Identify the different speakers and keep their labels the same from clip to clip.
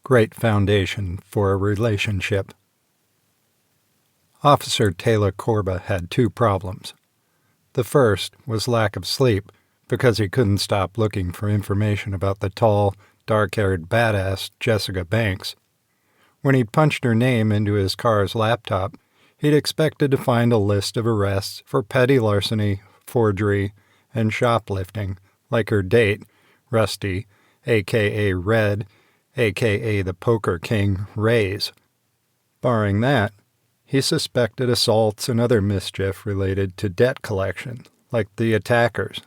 Speaker 1: Great foundation for a relationship. Officer Taylor Corba had two problems. The first was lack of sleep, because he couldn't stop looking for information about the tall, dark-haired badass Jessica Banks. When he punched her name into his car's laptop, he'd expected to find a list of arrests for petty larceny, forgery, and shoplifting, like her date, Rusty, a.k.a. Red, a.k.a. the Poker King, Rays. Barring that, he suspected assaults and other mischief related to debt collection, like the attackers,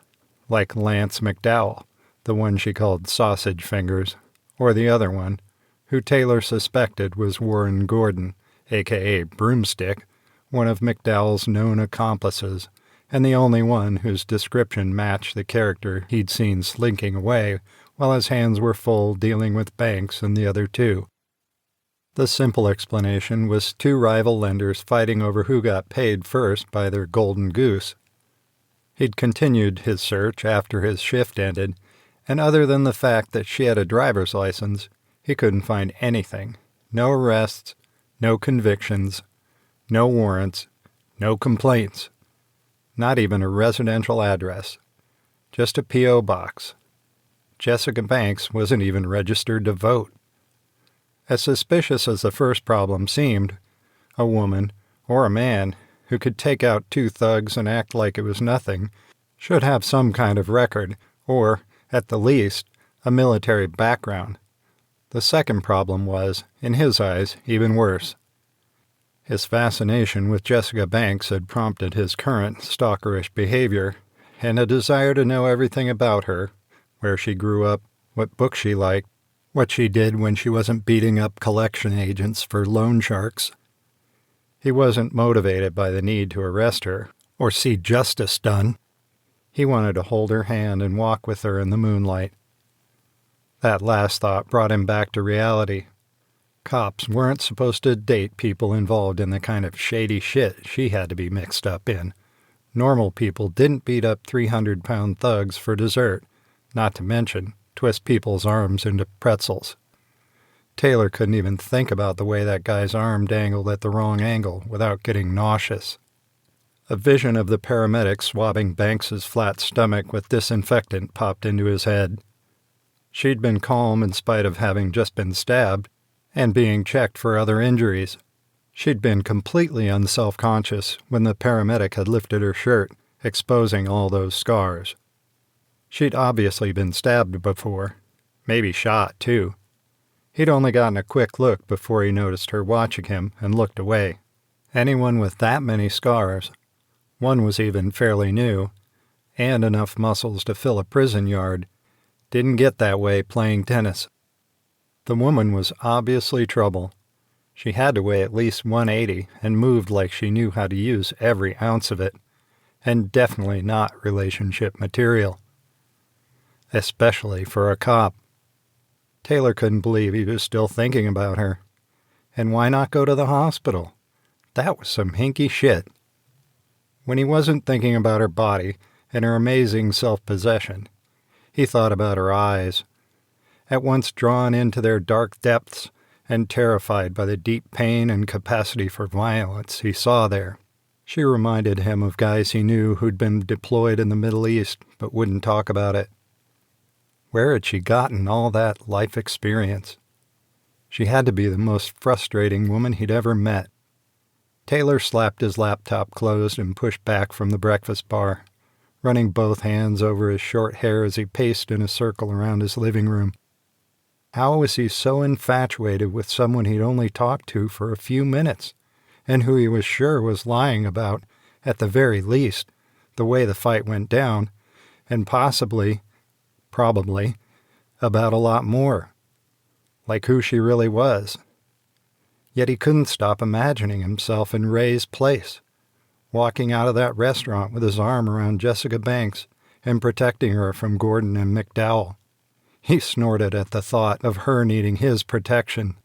Speaker 1: like Lance McDowell, the one she called Sausage Fingers, or the other one, who Taylor suspected was Warren Gordon, a.k.a. Broomstick, one of McDowell's known accomplices, and the only one whose description matched the character he'd seen slinking away while his hands were full dealing with Banks and the other two. The simple explanation was two rival lenders fighting over who got paid first by their golden goose. He'd continued his search after his shift ended, and other than the fact that she had a driver's license, he couldn't find anything. No arrests, no convictions, no warrants, no complaints. Not even a residential address. Just a P.O. box. Jessica Banks wasn't even registered to vote. As suspicious as the first problem seemed, a woman, or a man, who could take out two thugs and act like it was nothing, should have some kind of record, or, at the least, a military background. The second problem was, in his eyes, even worse. His fascination with Jessica Banks had prompted his current stalkerish behavior, and a desire to know everything about her, where she grew up, what books she liked, what she did when she wasn't beating up collection agents for loan sharks. He wasn't motivated by the need to arrest her or see justice done. He wanted to hold her hand and walk with her in the moonlight. That last thought brought him back to reality. Cops weren't supposed to date people involved in the kind of shady shit she had to be mixed up in. Normal people didn't beat up 300-pound thugs for dessert, not to mention twist people's arms into pretzels. Taylor couldn't even think about the way that guy's arm dangled at the wrong angle without getting nauseous. A vision of the paramedic swabbing Banks's flat stomach with disinfectant popped into his head. She'd been calm in spite of having just been stabbed and being checked for other injuries. She'd been completely unself-conscious when the paramedic had lifted her shirt, exposing all those scars. She'd obviously been stabbed before, maybe shot, too. He'd only gotten a quick look before he noticed her watching him and looked away. Anyone with that many scars, one was even fairly new, and enough muscles to fill a prison yard, didn't get that way playing tennis. The woman was obviously trouble. She had to weigh at least 180 and moved like she knew how to use every ounce of it, and definitely not relationship material. Especially for a cop. Taylor couldn't believe he was still thinking about her. And why not go to the hospital? That was some hinky shit. When he wasn't thinking about her body and her amazing self-possession, he thought about her eyes. At once drawn into their dark depths and terrified by the deep pain and capacity for violence he saw there. She reminded him of guys he knew who'd been deployed in the Middle East but wouldn't talk about it. Where had she gotten all that life experience? She had to be the most frustrating woman he'd ever met. Taylor slapped his laptop closed and pushed back from the breakfast bar, running both hands over his short hair as he paced in a circle around his living room. How was he so infatuated with someone he'd only talked to for a few minutes, and who he was sure was lying about, at the very least, the way the fight went down, and probably, about a lot more, like who she really was. Yet he couldn't stop imagining himself in Ray's place, walking out of that restaurant with his arm around Jessica Banks and protecting her from Gordon and McDowell. He snorted at the thought of her needing his protection,